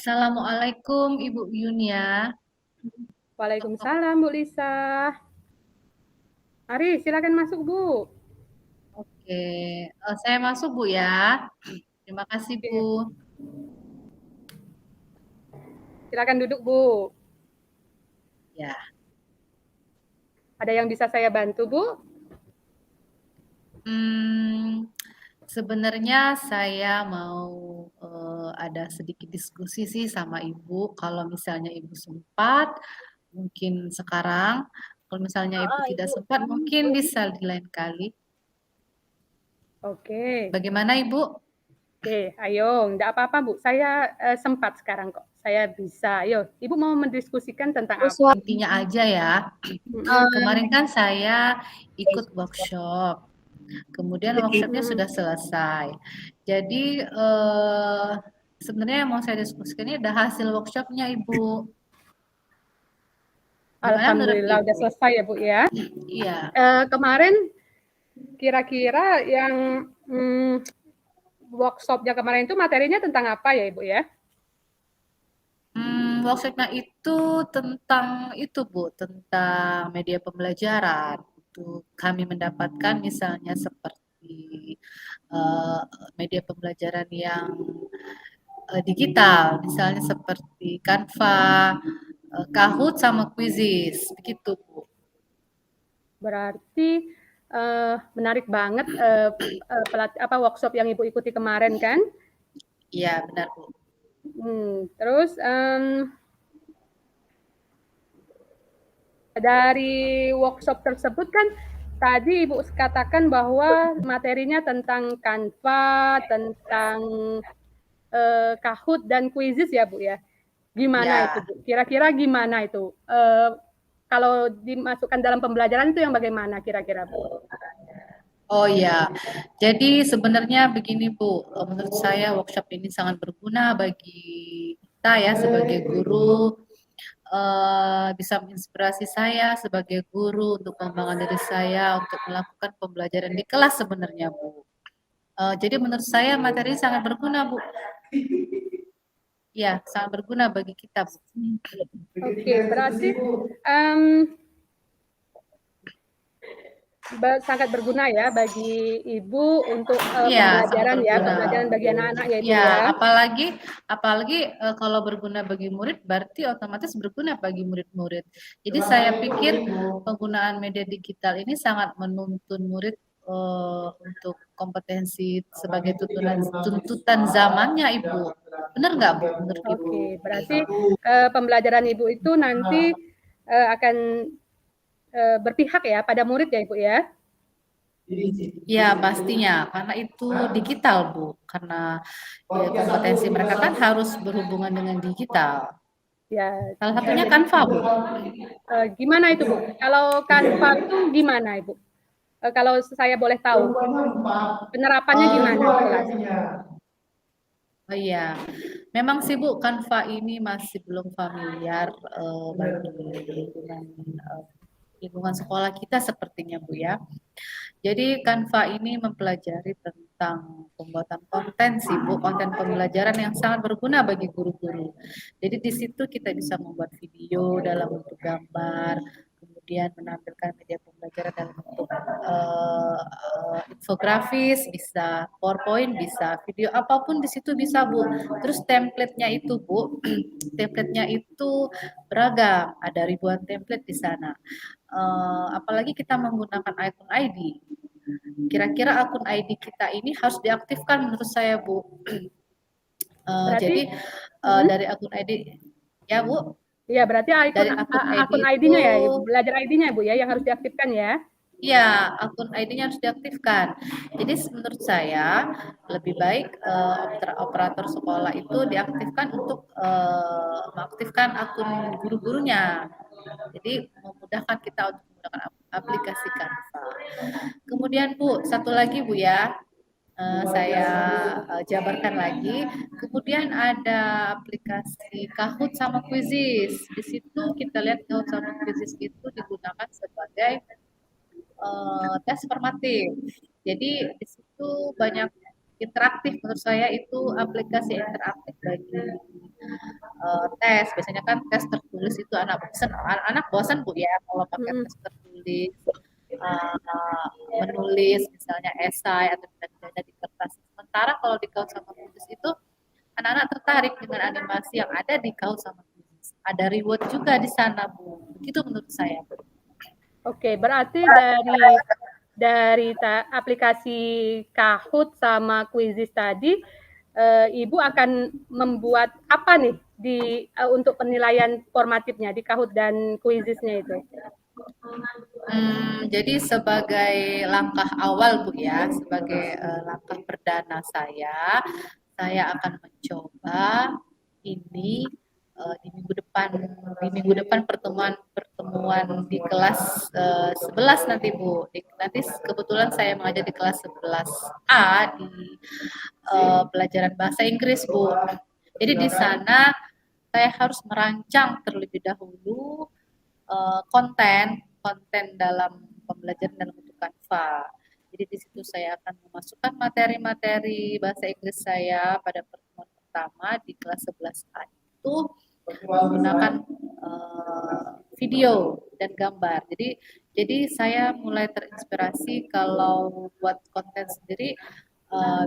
Assalamualaikum Ibu Yunia. Waalaikumsalam Bu Lisa. Mari silakan masuk Bu. Oke, saya masuk Bu ya. Terima kasih Bu. Oke, silakan duduk Bu. Ya, Ada yang bisa saya bantu Bu? hmm, sebenarnya saya mau ada sedikit diskusi sih sama Ibu. Kalau misalnya Ibu sempat, mungkin sekarang. Kalau misalnya Ibu tidak sempat, mungkin bisa di lain kali. Oke, Bagaimana Ibu? oke, ayo, enggak apa-apa Bu. Saya sempat sekarang kok. Saya bisa. Ayo, Ibu mau mendiskusikan tentang apa? Intinya aja ya. Mm-mm. Kemarin kan saya ikut workshop. Kemudian workshopnya Mm-mm. sudah selesai. Jadi sebenarnya yang mau saya diskusikan ini ada hasil workshopnya Ibu. Gimana menurut Alhamdulillah udah Ibu? selesai ya Bu ya. Iya. Kemarin kira-kira yang workshopnya kemarin itu materinya tentang apa ya Ibu ya? Workshopnya itu tentang itu Bu, tentang media pembelajaran. Untuk kami mendapatkan misalnya seperti eh, media pembelajaran yang digital, misalnya seperti Canva, Kahoot sama Quizzes, begitu Bu. Berarti menarik banget workshop yang Ibu ikuti kemarin kan? Iya, benar Bu. Terus dari workshop tersebut kan tadi Ibu katakan bahwa materinya tentang Canva, tentang Kahoot dan Quizzes ya Bu ya. Gimana itu Ya. Bu? Kira-kira gimana itu? Kalau dimasukkan dalam pembelajaran itu yang bagaimana kira-kira Bu? Oh ya, jadi sebenarnya begini Bu, menurut saya workshop ini sangat berguna bagi kita ya sebagai guru, bisa menginspirasi saya sebagai guru untuk pengembangan diri saya untuk melakukan pembelajaran di kelas sebenarnya Bu. Jadi menurut saya materi sangat berguna Bu. Ya, sangat berguna bagi kita Bu. Oke, berarti sangat berguna ya bagi Ibu untuk Iya, sangat pembelajaran ya, berguna. pembelajaran bagi anak-anak ya Ibu Ya, ya. apalagi apalagi kalau berguna bagi murid berarti otomatis berguna bagi murid-murid. Jadi saya pikir penggunaan media digital ini sangat menuntun murid untuk kompetensi sebagai tuntutan zamannya, Ibu. Benar nggak, Bu? Menurut Ibu? Oke, berarti pembelajaran Ibu itu nanti akan berpihak ya pada murid ya Ibu ya. Ya, pastinya karena itu digital, Bu. Karena ya, kompetensi mereka kan harus berhubungan dengan digital. Ya, Salah satunya jadi Canva, Bu. gimana itu Bu? Kalau Canva itu gimana Ibu? Kalau saya boleh tahu, penerapannya gimana di kelas? Oh iya, memang sih Bu, Canva ini masih belum familiar bagi lingkungan sekolah kita sepertinya Bu ya. Jadi Canva ini mempelajari tentang pembuatan konten sih Bu, konten pembelajaran yang sangat berguna bagi guru-guru. Jadi di situ kita bisa membuat video dalam bentuk gambar, kemudian menampilkan media pembelajaran dalam bentuk infografis, bisa PowerPoint, bisa video apapun di situ bisa Bu. Terus template-nya itu Bu, template-nya itu beragam, ada ribuan template di sana. Apalagi kita menggunakan akun ID. Kira-kira akun ID kita ini harus diaktifkan menurut saya Bu. Berarti, Jadi mm, dari akun ID ya Bu, ya berarti dari akun ID akun itu ID-nya ya, belajar ID-nya Bu ya, yang harus diaktifkan ya. ya, akun ID-nya harus diaktifkan. Jadi menurut saya lebih baik operator sekolah itu diaktifkan untuk mengaktifkan akun guru-gurunya. Jadi memudahkan kita untuk menggunakan aplikasi Canva. Kemudian Bu, satu lagi Bu ya, saya jabarkan lagi. Kemudian ada aplikasi Kahoot sama Quizzes. Di situ kita lihat Kahoot sama Quizzes itu digunakan sebagai tes formatif. Jadi di situ banyak interaktif menurut saya itu aplikasi interaktif bagi tes. Biasanya kan tes tertulis itu anak bosan Bu ya kalau pakai tes tertulis, menulis misalnya esai atau tindak di kertas. Sementara kalau di Kau Sama Kudus itu anak-anak tertarik dengan animasi yang ada di Kau Sama Kudus. Ada reward juga di sana Bu. Begitu menurut saya. Oke, berarti dari aplikasi Kahoot sama Quizizz tadi, Ibu akan membuat apa nih untuk penilaian formatifnya di Kahoot dan Quizizz-nya itu? Jadi sebagai langkah awal Bu ya, sebagai langkah perdana saya akan mencoba ini di minggu depan pertemuan di kelas 11 nanti Bu. Nanti kebetulan saya mengajar di kelas 11A di pelajaran bahasa Inggris Bu. Jadi di sana saya harus merancang terlebih dahulu konten dalam pembelajaran dalam bentuk Canva. Jadi di situ saya akan memasukkan materi-materi bahasa Inggris saya pada pertemuan pertama di kelas 11A itu menggunakan video dan gambar. Jadi saya mulai terinspirasi kalau buat konten sendiri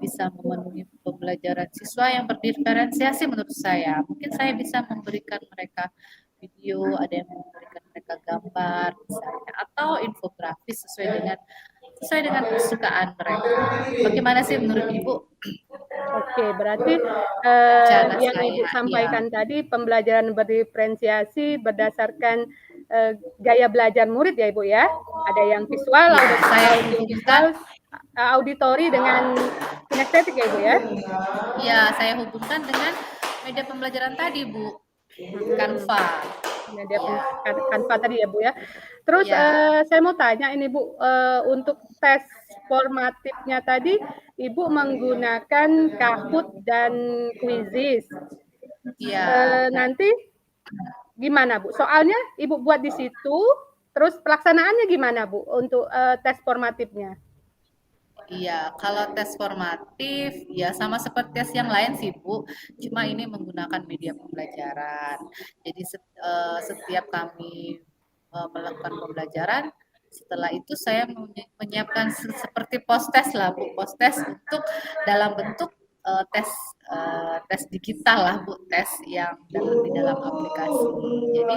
bisa memenuhi pembelajaran siswa yang berdiferensiasi menurut saya. Mungkin saya bisa memberikan mereka video, ada yang memberikan mereka gambar misalnya, atau infografis sesuai dengan kesukaan mereka. Bagaimana sih menurut Ibu? Oke, berarti yang Ibu sampaikan tadi pembelajaran berdiferensiasi berdasarkan gaya belajar murid ya Ibu ya. Ada yang visual, ada yang visual, auditori dengan kinestetik ya Ibu ya. Iya, saya hubungkan dengan media pembelajaran tadi Bu, Canva. Media Canva tadi ya Bu ya. Terus saya mau tanya ini Bu, untuk tes formatifnya tadi Ibu menggunakan Kahoot dan Quizizz. Iya. Nanti gimana Bu? Soalnya Ibu buat di situ, terus pelaksanaannya gimana Bu untuk tes formatifnya? Iya, kalau tes formatif ya sama seperti tes yang lain sih Bu, cuma ini menggunakan media pembelajaran. Jadi setiap kami melakukan pembelajaran, setelah itu saya menyiapkan seperti post test lah Bu, post test untuk dalam bentuk tes digital lah Bu, tes yang di dalam aplikasi. Jadi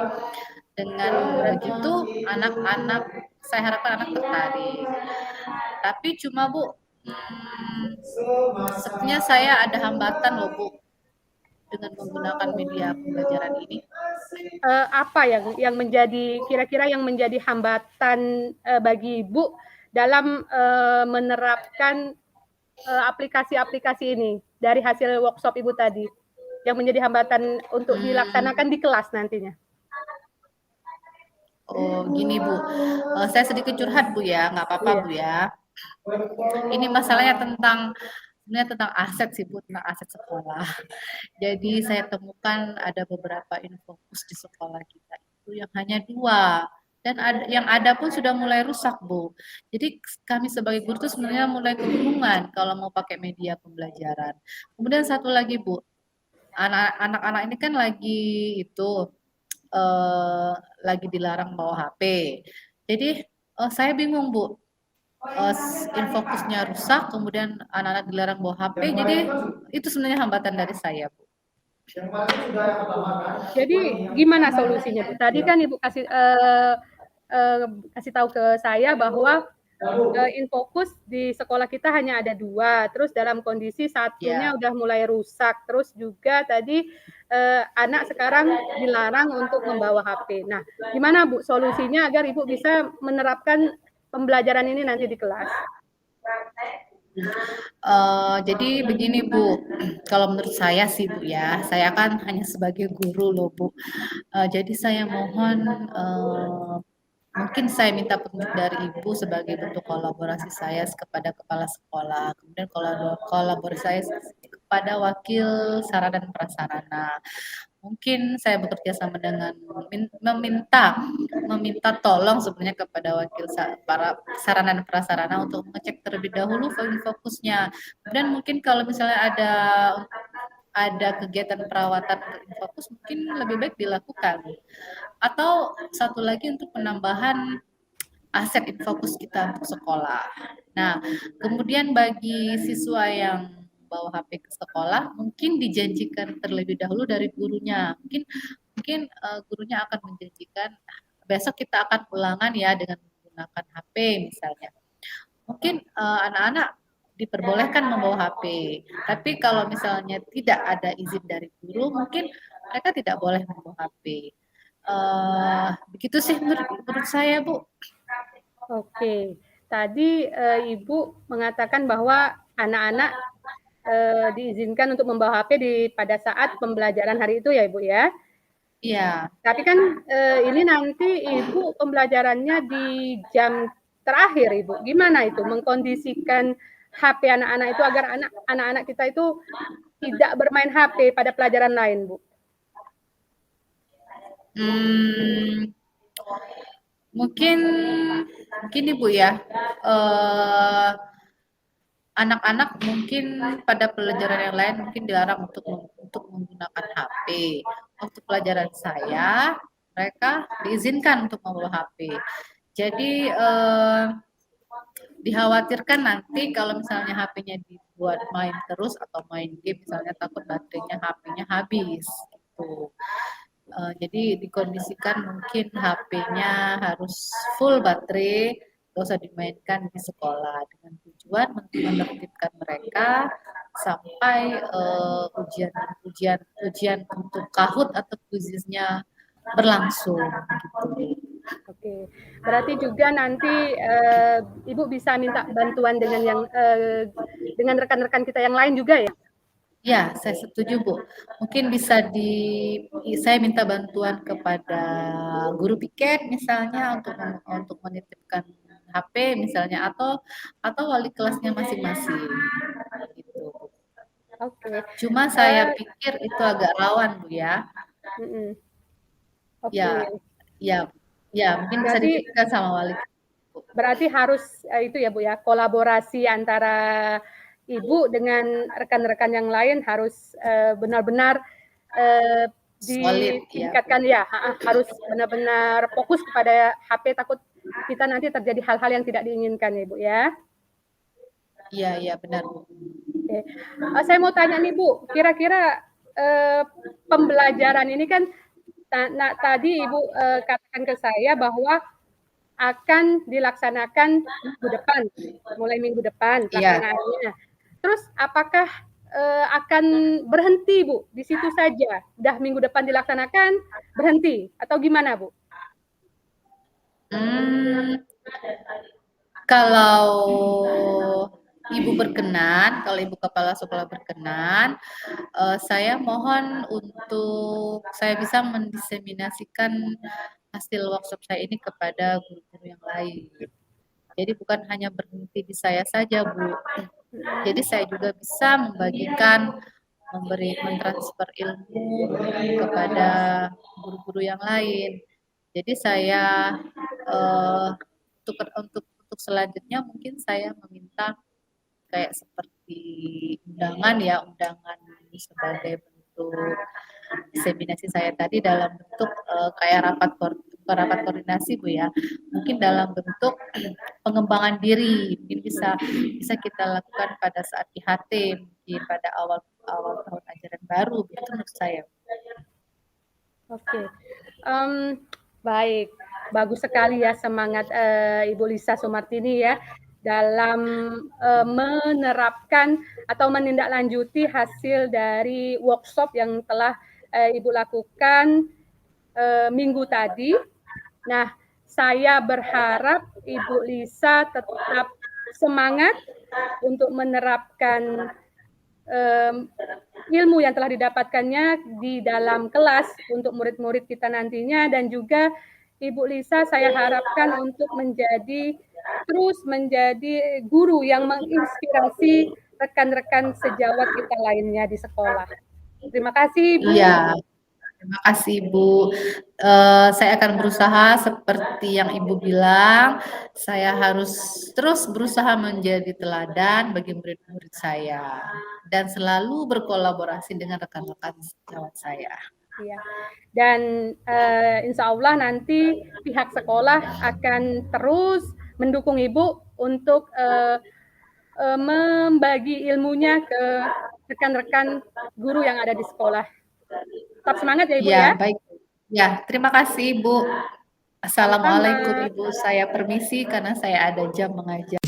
dengan begitu anak-anak saya harapkan anak tertarik. Tapi cuma Bu, sepertinya saya ada hambatan loh Bu dengan menggunakan media pembelajaran ini. Apa yang menjadi kira-kira yang menjadi hambatan bagi Ibu dalam menerapkan aplikasi-aplikasi ini dari hasil workshop Ibu tadi yang menjadi hambatan untuk dilaksanakan di kelas nantinya? Oh gini Bu, saya sedikit curhat Bu ya, nggak apa-apa Bu ya. Ini masalahnya sebenarnya tentang aset sih Bu, tentang aset sekolah. Jadi saya temukan ada beberapa infokus di sekolah kita itu yang hanya 2 dan yang ada pun sudah mulai rusak Bu. Jadi kami sebagai guru itu sebenarnya mulai kebingungan kalau mau pakai media pembelajaran. Kemudian satu lagi Bu, anak-anak ini kan lagi dilarang bawa HP. Jadi saya bingung Bu, infokusnya rusak, kemudian anak-anak dilarang bawa HP, jadi itu sebenarnya hambatan dari saya Bu. Jadi gimana solusinya Bu? Tadi kan Ibu kasih tahu ke saya bahwa infokus di sekolah kita hanya ada 2, terus dalam kondisi satunya udah mulai rusak, terus juga tadi anak sekarang dilarang untuk membawa HP. Nah, gimana Bu solusinya agar Ibu bisa menerapkan pembelajaran ini nanti di kelas? Jadi begini Bu, kalau menurut saya sih Bu ya, saya kan hanya sebagai guru loh Bu. Jadi saya mohon mungkin saya minta petunjuk dari Ibu sebagai bentuk kolaborasi saya kepada kepala sekolah, kemudian kolaborasi saya kepada wakil sarana dan prasarana. Mungkin saya bekerja sama dengan meminta tolong sebenarnya kepada wakil para sarana dan prasarana untuk mengecek terlebih dahulu fokusnya. Kemudian mungkin kalau misalnya ada ada kegiatan perawatan untuk Infokus mungkin lebih baik dilakukan. Atau satu lagi untuk penambahan aset Infokus kita untuk sekolah. Nah, kemudian bagi siswa yang bawa HP ke sekolah, mungkin dijanjikan terlebih dahulu dari gurunya. Mungkin gurunya akan menjanjikan besok kita akan ulangan ya dengan menggunakan HP misalnya. Mungkin anak-anak diperbolehkan membawa HP. Tapi kalau misalnya tidak ada izin dari guru, mungkin mereka tidak boleh membawa HP. Begitu sih menurut saya, Bu. Oke, tadi Ibu mengatakan bahwa anak-anak diizinkan untuk membawa HP pada saat pembelajaran hari itu ya, Ibu ya? Iya. Tapi kan ini nanti Ibu pembelajarannya di jam terakhir, Ibu. Gimana itu mengkondisikan HP anak-anak itu agar anak-anak kita itu tidak bermain HP pada pelajaran lain, Bu? Mungkin Ibu ya, anak-anak mungkin pada pelajaran yang lain mungkin dilarang untuk menggunakan HP. Waktu pelajaran saya, mereka diizinkan untuk membawa HP. Jadi dikhawatirkan nanti kalau misalnya HP-nya dibuat main terus atau main game, misalnya takut baterainya HP-nya habis gitu. Jadi dikondisikan mungkin HP-nya harus full baterai, nggak usah dimainkan di sekolah dengan tujuan menertibkan mereka sampai ujian untuk kahut atau kuisnya berlangsung gitu. Oke, berarti juga nanti Ibu bisa minta bantuan dengan rekan-rekan kita yang lain juga ya? Ya, saya setuju, Bu. Mungkin saya minta bantuan kepada guru piket misalnya untuk menitipkan HP misalnya atau wali kelasnya masing-masing gitu. Oke. Cuma saya pikir itu agak rawan, Bu ya. Oke. Ya, mungkin bisa dipikirkan sama wali. Berarti harus itu ya, Bu ya, kolaborasi antara Ibu dengan rekan-rekan yang lain harus benar-benar ditingkatkan ya, harus benar-benar fokus kepada HP, takut kita nanti terjadi hal-hal yang tidak diinginkan ya, Bu ya. Iya, benar, Bu. Oke. Saya mau tanya nih, Bu, kira-kira pembelajaran ini kan tadi Ibu katakan ke saya bahwa akan dilaksanakan minggu depan, mulai minggu depan pelaksanaannya. Terus apakah akan berhenti, Bu, di situ saja? Udah minggu depan dilaksanakan, berhenti atau gimana, Bu? Kalau Ibu berkenan, kalau Ibu Kepala Sekolah berkenan, saya mohon untuk saya bisa mendiseminasikan hasil workshop saya ini kepada guru-guru yang lain. Jadi bukan hanya berhenti di saya saja, Bu. Jadi saya juga bisa mentransfer ilmu kepada guru-guru yang lain. Jadi saya untuk selanjutnya mungkin saya meminta kayak seperti undangan sebagai bentuk diseminasi saya tadi dalam bentuk kayak rapat koordinasi, Bu ya. Mungkin dalam bentuk pengembangan diri, mungkin bisa kita lakukan pada saat IHT, mungkin pada awal tahun ajaran baru, begitu menurut saya. Oke. Baik, bagus sekali ya semangat Ibu Lisa Sumartini ya dalam menerapkan atau menindaklanjuti hasil dari workshop yang telah Ibu lakukan minggu tadi. Nah, saya berharap Ibu Lisa tetap semangat untuk menerapkan ilmu yang telah didapatkannya di dalam kelas untuk murid-murid kita nantinya, dan juga Ibu Lisa saya harapkan untuk terus menjadi guru yang menginspirasi rekan-rekan sejawat kita lainnya di sekolah. Terima kasih, Bu. Iya. Terima kasih Ibu. Saya akan berusaha seperti yang Ibu bilang, saya harus terus berusaha menjadi teladan bagi murid-murid saya dan selalu berkolaborasi dengan rekan-rekan sejawat saya. Iya. Dan insya Allah nanti pihak sekolah akan terus mendukung Ibu untuk membagi ilmunya ke rekan-rekan guru yang ada di sekolah. Tetap semangat ya Ibu Ya, ya. baik. Ya, terima kasih Ibu. Sama-sama. Assalamualaikum Ibu. Saya permisi karena saya ada jam mengajar.